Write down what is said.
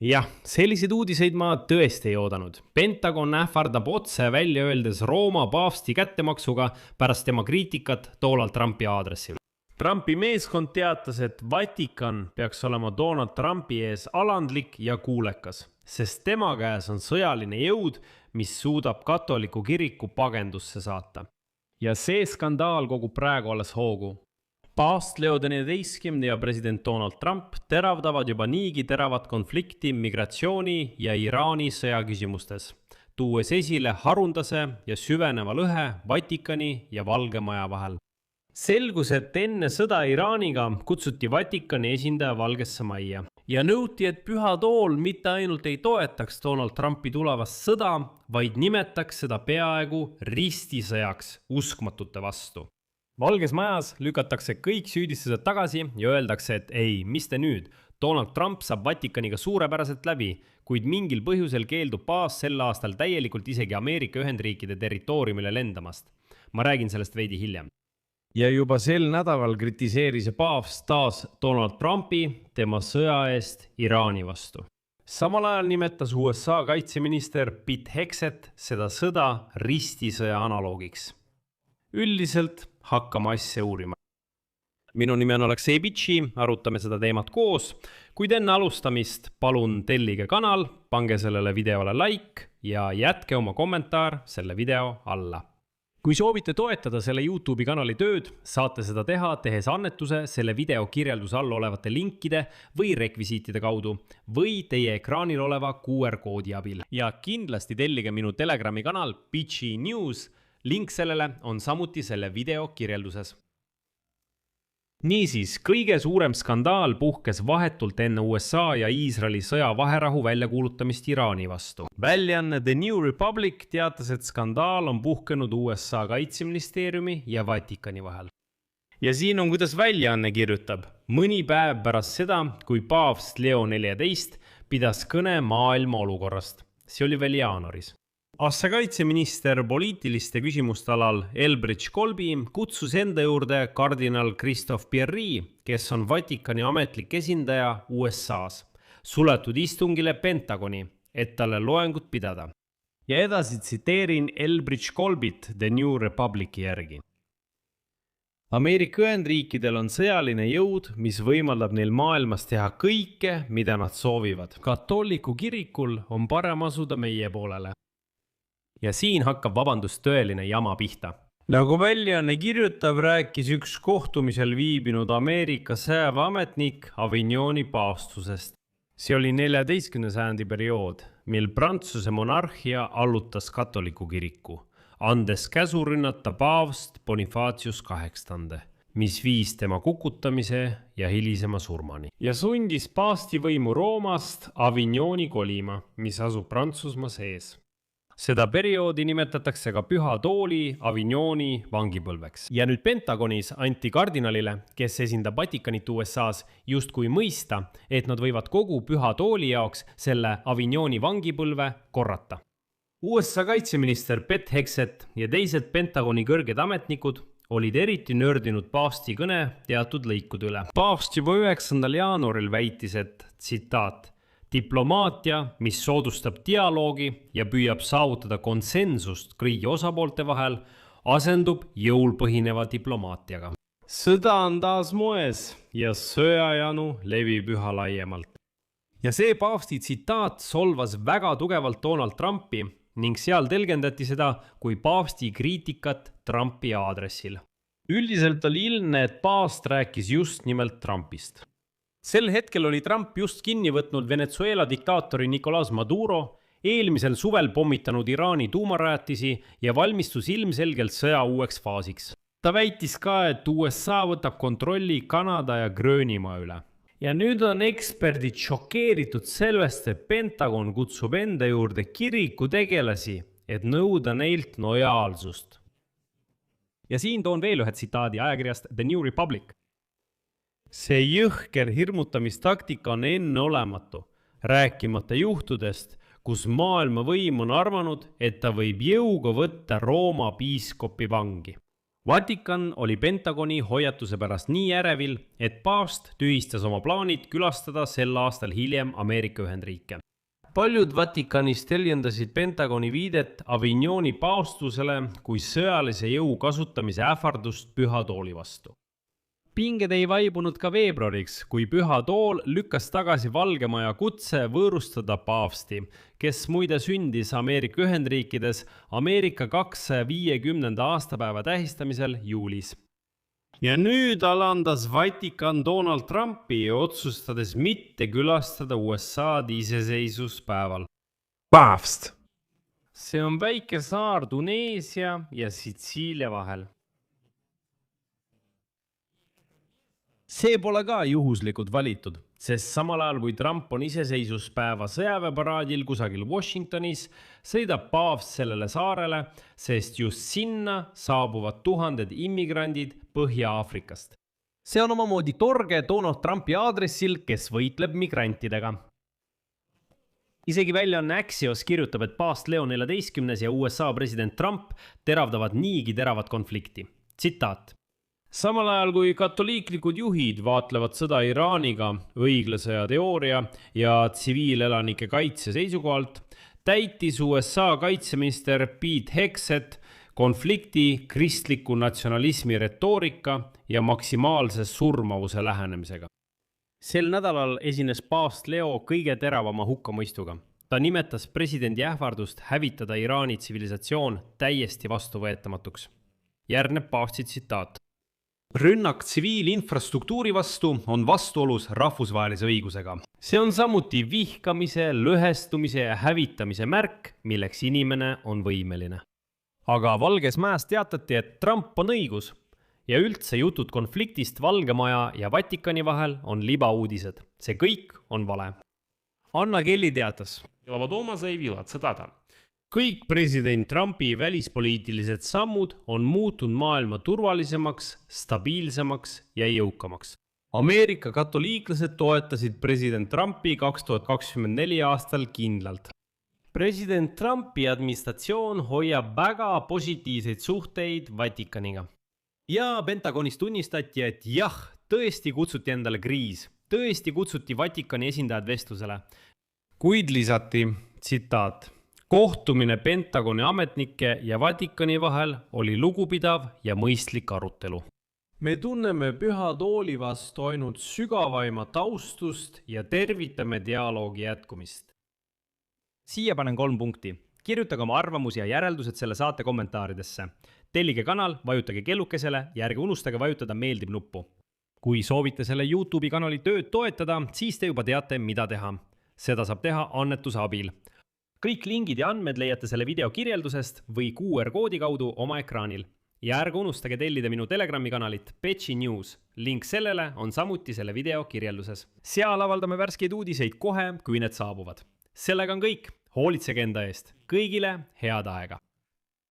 Jah, selliseid uudiseid ma tõesti ei oodanud. Pentagon ähvardab otse välja öeldes Rooma paavsti kättemaksuga pärast tema kriitikat Donald Trumpi aadressil. Trumpi meeskond teatas, et Vatikan peaks olema Donald Trumpi ees alandlik ja kuulekas, sest tema käes on sõjaline jõud, mis suudab katoliku kiriku pagendusse saata. Ja see skandaal kogub praegu alles hoogu. Paavst Leo XIV ja president Donald Trump teravdavad juba niigi teravat konflikti migratsiooni ja Iraani sõjaküsimustes, tuues esile harundase ja süveneva lõhe Vatikani ja Valge Maja vahel. Selgus, et enne sõda Iraaniga kutsuti Vatikani esindaja Valgesse Majja ja nõuti, et Püha Tool mitte ainult ei toetaks Donald Trumpi tulevast sõda, vaid nimetaks seda peaaegu ristisõjaks uskmatute vastu. Valges Majas lükatakse kõik süüdistused tagasi ja öeldakse, et ei, mis te nüüd, Donald Trump saab Vatikaniga suurepäraselt läbi, kuid mingil põhjusel keeldub paavst sel aastal täielikult isegi Ameerika Ühendriikide territooriumile lendamast. Ma räägin sellest veidi hiljem. Ja juba sel nädalal kritiseeris paavst taas Donald Trumpi tema sõja eest Iraani vastu. Samal ajal nimetas USA kaitseminister Pete Hegseth seda sõda ristisõja analoogiks. Üldiselt hakkame asja uurima. Minu nimi on Aleksei Bitši, arutame seda teemat koos, kuid enne alustamist palun tellige kanal, pange sellele videole like ja jätke oma kommentaar selle video alla. Kui soovite toetada selle YouTube'i kanali tööd, saate seda teha tehes annetuse selle video kirjelduse all olevate linkide või rekvisiitide kaudu või teie ekraanil oleva QR-koodi abil. Ja kindlasti tellige minu Telegrami kanal Bitchi News, link sellele on samuti selle video kirjelduses. Niisiis, kõige suurem skandaal puhkes vahetult enne USA ja Iisraeli sõja vaherahu väljakuulutamist Iraani vastu. Väljaanne The New Republic teatas, et skandaal on puhkenud USA kaitseministeeriumi ja Vatikani vahel. Ja siin on, kuidas väljaanne kirjutab. Mõni päev pärast seda, kui paavst Leo XIV pidas kõne maailma olukorrast. See oli veel jaanuaris. Assekaitseminister poliitiliste küsimuste alal Elbridge Colby kutsus enda juurde kardinal Christophe Pierry, kes on Vatikani ametlik esindaja USA-s, suletud istungile Pentagoni, et talle loengut pidada. Ja edasi tsiteerin Elbridge Colbyt The New Republici järgi. Ameerika Ühendriikidel on sõjaline jõud, mis võimaldab neil maailmas teha kõike, mida nad soovivad. Katoliku kirikul on parem asuda meie poolele. Ja siin hakkab vabandust tõeline jama pihta. Nagu väljaanne kirjutab, rääkis üks kohtumisel viibinud Ameerika sõjaväeametnik Avignoni paavstusest. See oli 14. sajandi periood, mil Prantsuse monarhia allutas katoliku kiriku, andes käsu rünnata paavst Bonifacius VIII, mis viis tema kukutamise ja hilisema surmani. Ja sundis paavsti võimu Roomast Avignoni kolima, mis asub Prantsusmaa sees. Seda perioodi nimetatakse ka Püha Tooli Avignoni vangipõlveks. Ja nüüd Pentagonis anti kardinalile, kes esindab Vatikanit USA-s, justkui mõista, et nad võivad kogu Püha Tooli jaoks selle Avignoni vangipõlve korrata. USA kaitseminister Pete Hegseth ja teised Pentagoni kõrged ametnikud olid eriti nördinud paavsti kõne teatud lõikude üle. Paavst juba 9. jaanuaril väitis, et tsitaat, diplomaatia, mis soodustab dialoogi ja püüab saavutada konsensust kõigi osapoolte vahel, asendub jõul põhineva diplomaatiaga. Sõda on taas moes ja sõjajanu levib üha laiemalt. Ja see paavsti tsitaat solvas väga tugevalt Donald Trumpi ning seal tõlgendati seda kui paavsti kriitikat Trumpi aadressil. Üldiselt oli ilmne, et paavst rääkis just nimelt Trumpist. Sel hetkel oli Trump just kinni võtnud Venezuela diktaatori Nicolas Maduro, eelmisel suvel pommitanud Iraani tuumarajatisi ja valmistus ilmselgelt sõja uueks faasiks. Ta väitis ka, et USA võtab kontrolli Kanada ja Gröönimaa üle. Ja nüüd on eksperdid šokeeritud sellest, et Pentagon kutsub enda juurde kiriku tegelasi, et nõuda neilt lojaalsust. Ja siin toon veel ühe tsitaadi ajakirjast The New Republic. See jõhker hirmutamistaktika on enneolematu, rääkimata juhtudest, kus maailma võim on arvanud, et ta võib jõuga võtta Rooma piiskopi vangi. Vatikan oli Pentagoni hoiatuse pärast nii ärevil, et paavst tühistas oma plaanid külastada sel aastal hiljem Ameerika Ühendriike. Paljud Vatikanis teljendasid Pentagoni viidet Avignoni paavstusele kui sõjalise jõu kasutamise ähvardust Püha Tooli vastu. Pinged ei vaibunud ka veebruariks, kui Püha Tool lükkas tagasi Valge Maja kutse võõrustada paavsti, kes muide sündis Ameerika Ühendriikides Ameerika 250. aastapäeva tähistamisel juulis. Ja nüüd alandas Vatikan Donald Trumpi, otsustades mitte külastada USA-d iseseisvuspäeval. Paavst. See on väike saar Tuneesia ja Sitsiilia vahel. See pole ka juhuslikult valitud, sest samal ajal kui Trump on iseseisvuspäeva sõjaväeparaadil kusagil Washingtonis, sõidab paavst sellele saarele, sest just sinna saabuvad tuhanded immigrandid Põhja-Aafrikast. See on omamoodi torge Donald Trumpi aadressil, kes võitleb migrantidega. Isegi väljaanne Axios kirjutab, et paavst Leo XIV ja USA president Trump teravdavad niigi teravat konflikti. Tsitaat. Samal ajal kui katoliiklikud juhid vaatlevad sõda Iraaniga õiglase ja teooria ja tsiviilelanike kaitse seisukohalt, täitis USA kaitseminister Pete Hegseth konflikti kristliku natsionalismi retoorika ja maksimaalse surmavuse lähenemisega. Sel nädalal esines paavst Leo kõige teravama hukkamõistuga. Ta nimetas presidendi ähvardust hävitada Iraani tsivilisatsioon täiesti vastuvõetamatuks. Järgneb paavsti tsitaat. Rünnak tsiviilinfrastruktuuri vastu on vastuolus rahvusvahelise õigusega. See on samuti vihkamise, lõhestumise ja hävitamise märk, milleks inimene on võimeline. Aga Valges Mäes teatati, et Trump on õigus ja üldse jutud konfliktist Valge Maja ja Vatikani vahel on libauudised. See kõik on vale. Anna Kelly teatas. Kõik president Trumpi välispoliitilised sammud on muutunud maailma turvalisemaks, stabiilsemaks ja jõukamaks. Ameerika katoliiklased toetasid president Trumpi 2024 aastal kindlalt. President Trumpi administratsioon hoiab väga positiivseid suhteid Vatikaniga. Ja Pentagonis tunnistati, et jah, tõesti kutsuti endale kriis. Tõesti kutsuti Vatikani esindajad vestlusele. Kuid lisati, tsitaat. Kohtumine Pentagoni ametnike ja Vatikani vahel oli lugupidav ja mõistlik arutelu. Me tunneme Püha Tooli vastu ainult sügavaimat austust ja tervitame dialoogi jätkumist. Siia panen 3 punkti. Kirjutage oma arvamusi ja järeldused selle saate kommentaaridesse. Tellige kanal, vajutage kellukesele ja ärge unustage vajutada meeldib nuppu. Kui soovite selle YouTube'i kanali tööd toetada, siis te juba teate, mida teha. Seda saab teha annetuse abil. Kõik lingid ja andmed leiate selle video kirjeldusest või QR-koodi kaudu oma ekraanil. Ja ärge unustage tellida minu Telegrami kanalit Petši News. Link sellele on samuti selle video kirjelduses. Seal avaldame värskeid uudiseid kohe, kui need saabuvad. Sellega on kõik. Hoolitsege enda eest. Kõigile head aega!